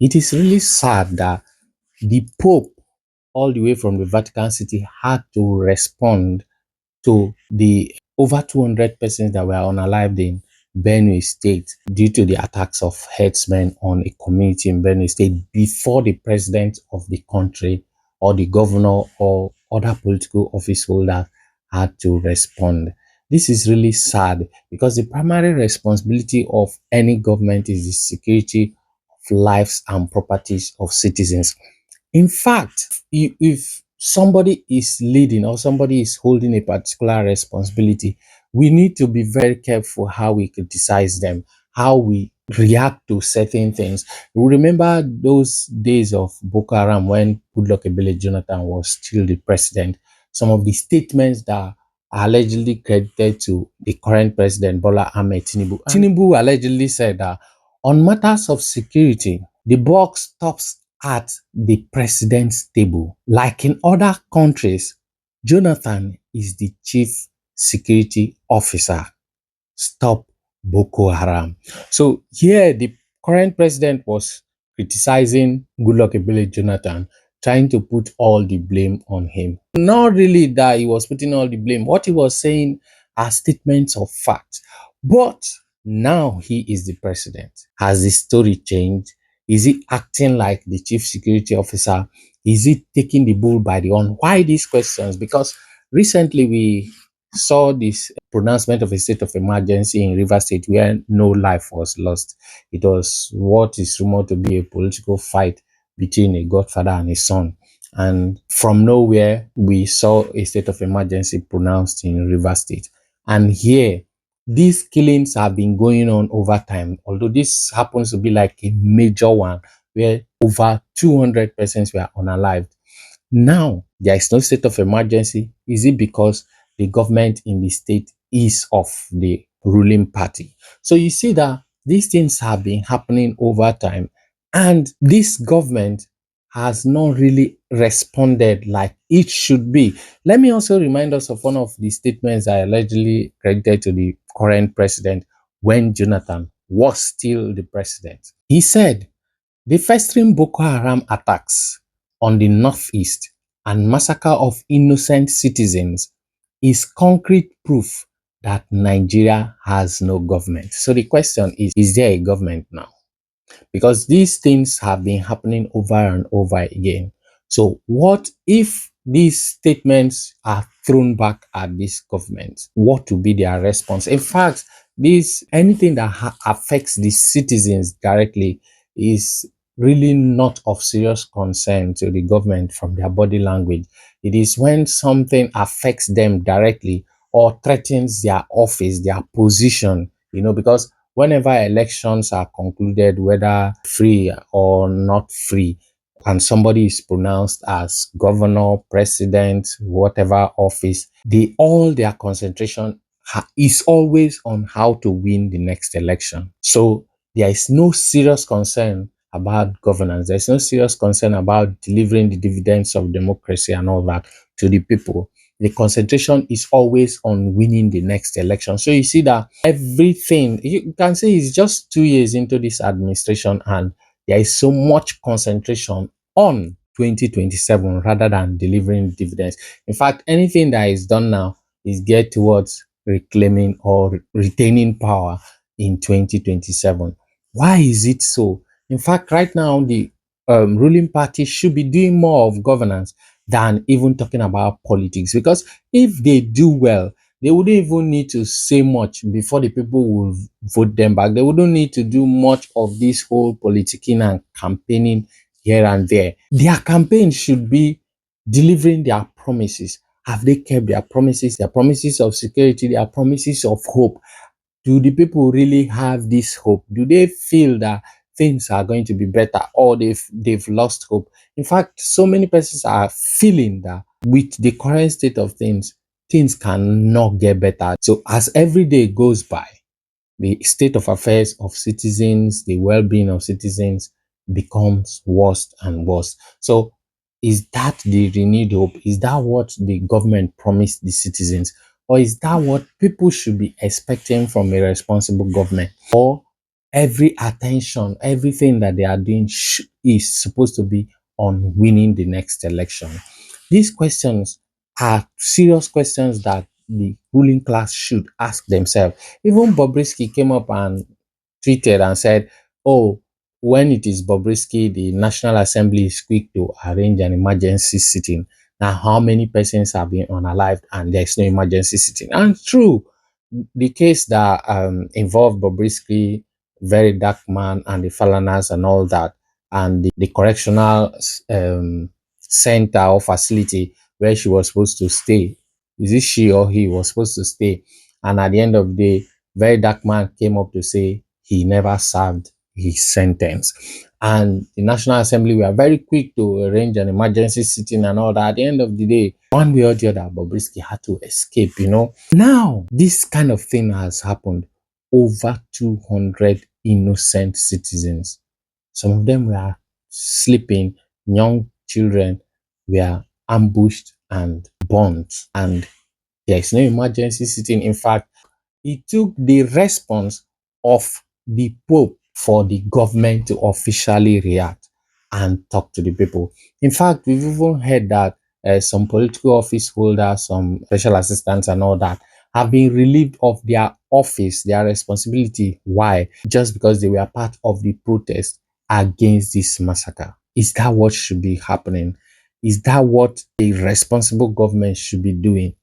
It is really sad that the Pope, all the way from the Vatican City, had to respond to the over 200 persons that were unalived in Benue State due to the attacks of herdsmen on a community in Benue State before the president of the country or the governor or other political office holders had to respond. This is really sad because the primary responsibility of any government is the security of lives and properties of citizens. In fact, if somebody is leading or somebody is holding a particular responsibility, we need to be very careful how we criticize them, how we react to certain things. We remember those days of Boko Haram when Goodluck Jonathan was still the president. Some of the statements that are allegedly credited to the current president, Bola Ahmed Tinubu. Tinubu allegedly said that on matters of security, the buck stops at the president's table. Like in other countries, Jonathan is the chief security officer. Stop Boko Haram. So here, the current president was criticizing Goodluck Jonathan, trying to put all the blame on him. Not really that he was putting all the blame. What he was saying are statements of fact. But now he is the president. Has the story changed? Is he acting like the chief security officer? Is he taking the bull by the horn? Why these questions? Because recently we saw this pronouncement of a state of emergency in Rivers State where no life was lost. It was what is rumored to be a political fight between a godfather and his son. And from nowhere, we saw a state of emergency pronounced in Rivers State. And here, these killings have been going on over time, although this happens to be like a major one where over 200 persons were unalived. Now, there is no state of emergency. Is it because the government in the state is of the ruling party? So you see that these things have been happening over time, and this government has not really responded like it should be. Let me also remind us of one of the statements I allegedly credited to the current president when Jonathan was still the president. He said, the festering Boko Haram attacks on the northeast and massacre of innocent citizens is concrete proof that Nigeria has no government. So the question is there a government now? Because these things have been happening over and over again. So what if these statements are thrown back at this government? What will be their response? In fact, this anything that affects the citizens directly is really not of serious concern to the government from their body language. It is when something affects them directly or threatens their office, their position, because whenever elections are concluded, whether free or not free, and somebody is pronounced as governor, president, whatever office, all their concentration is always on how to win the next election. So there is no serious concern about governance. There's no serious concern about delivering the dividends of democracy and all that to the people. The concentration is always on winning the next election. So you see that everything, you can say it's just 2 years into this administration and there is so much concentration on 2027 rather than delivering dividends. In fact, anything that is done now is geared towards reclaiming or retaining power in 2027. Why is it so? In fact, right now, the ruling party should be doing more of governance than even talking about politics. Because if they do well, they wouldn't even need to say much before the people will vote them back. They wouldn't need to do much of this whole politicking and campaigning here and there. Their campaign should be delivering their promises. Have they kept their promises of security, their promises of hope? Do the people really have this hope? Do they feel that things are going to be better or they've lost hope? In fact, so many persons are feeling that with the current state of things cannot get better. So as every day goes by, the state of affairs of citizens, the well-being of citizens becomes worse and worse. So is that the renewed hope? Is that what the government promised the citizens? Or is that what people should be expecting from a responsible government? Or every attention, everything that they are doing is supposed to be on winning the next election. These questions are serious questions that the ruling class should ask themselves. Even Bobrisky came up and tweeted and said, "Oh, when it is Bobrisky, the National Assembly is quick to arrange an emergency sitting. Now, how many persons have been unalived and there's no emergency sitting?" And true, the case that involved Bobrisky, VeryDarkMan, and the Falanas and all that, and the correctional center or facility where she was supposed to stay. Is it she or he was supposed to stay? And at the end of the day, VeryDarkMan came up to say he never served his sentence. And the National Assembly were very quick to arrange an emergency sitting and all that. At the end of the day, one way or the other, Bobrisky had to escape, you know. Now, this kind of thing has happened. Over 200 innocent citizens. Some of them were sleeping, young children were ambushed and burnt, and there is no emergency sitting. In fact, it took the response of the Pope for the government to officially react and talk to the people. In fact, we've even heard that some political office holders, some special assistants, and all that have been relieved of their office, their responsibility. Why? Just because they were part of the protest against this massacre. Is that what should be happening? Is that what a responsible government should be doing?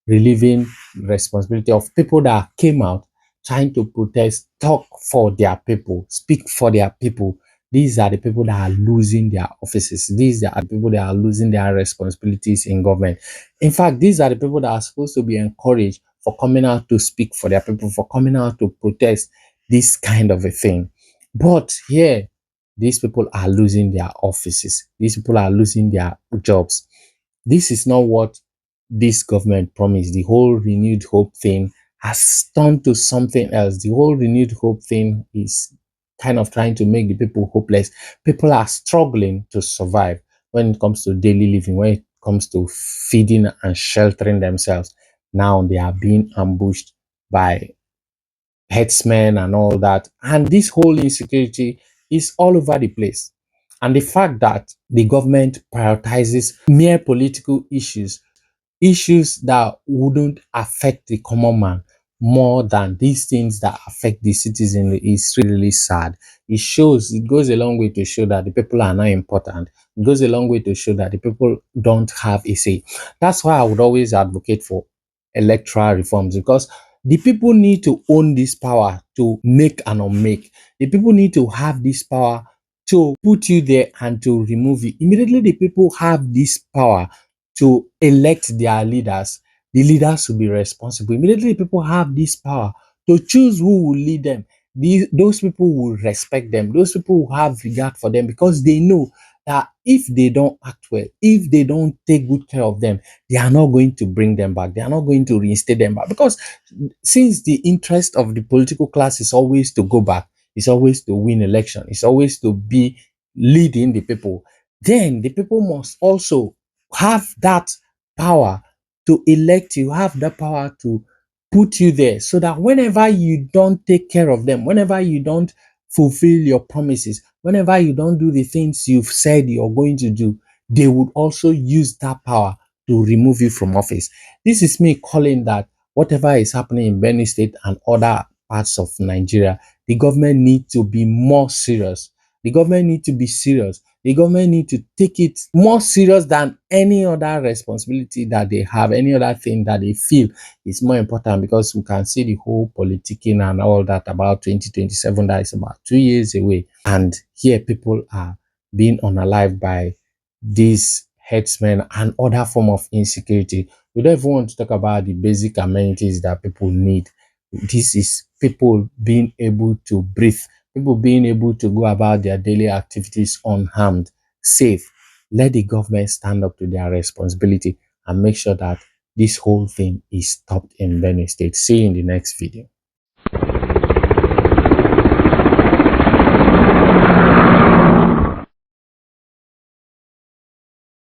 Relieving responsibility of people that came out trying to protest, talk for their people, speak for their people. These are the people that are losing their offices. These are the people that are losing their responsibilities in government. In fact, these are the people that are supposed to be encouraged for coming out to speak for their people, for coming out to protest this kind of a thing. But here, these people are losing their offices. These people are losing their jobs. This is not what this government promised. The whole renewed hope thing has turned to something else. The whole renewed hope thing is kind of trying to make the people hopeless. People are struggling to survive when it comes to daily living, when it comes to feeding and sheltering themselves. Now they are being ambushed by headsmen and all that. And this whole insecurity is all over the place. And the fact that the government prioritizes mere political issues that wouldn't affect the common man more than these things that affect the citizen is really sad. It goes a long way to show that the people are not important. It goes a long way to show that the people don't have a say. That's why I would always advocate for electoral reforms, because the people need to own this power to make and unmake. The people need to have this power to put you there and to remove you. Immediately, the people have this power to elect their leaders. The leaders will be responsible. Immediately, people have this power to choose who will lead them. Those people will respect them. Those people will have regard for them because they know that if they don't act well, if they don't take good care of them, they are not going to bring them back. They are not going to reinstate them back. Because since the interest of the political class is always to go back, it's always to win election, it's always to be leading the people, then the people must also have that power to elect you, have the power to put you there so that whenever you don't take care of them, whenever you don't fulfill your promises, whenever you don't do the things you've said you're going to do, they would also use that power to remove you from office. This is me calling that whatever is happening in Benue State and other parts of Nigeria, the government need to be more serious. The government need to be serious. The government need to take it more serious than any other responsibility that they have, any other thing that they feel is more important, because we can see the whole politicking and all that about 2027, that is about 2 years away. And here people are being unalived by these headsmen and other form of insecurity. We don't even want to talk about the basic amenities that people need. This is people being able to breathe, people being able to go about their daily activities unharmed, safe. Let the government stand up to their responsibility and make sure that this whole thing is stopped in Benue State. See you in the next video.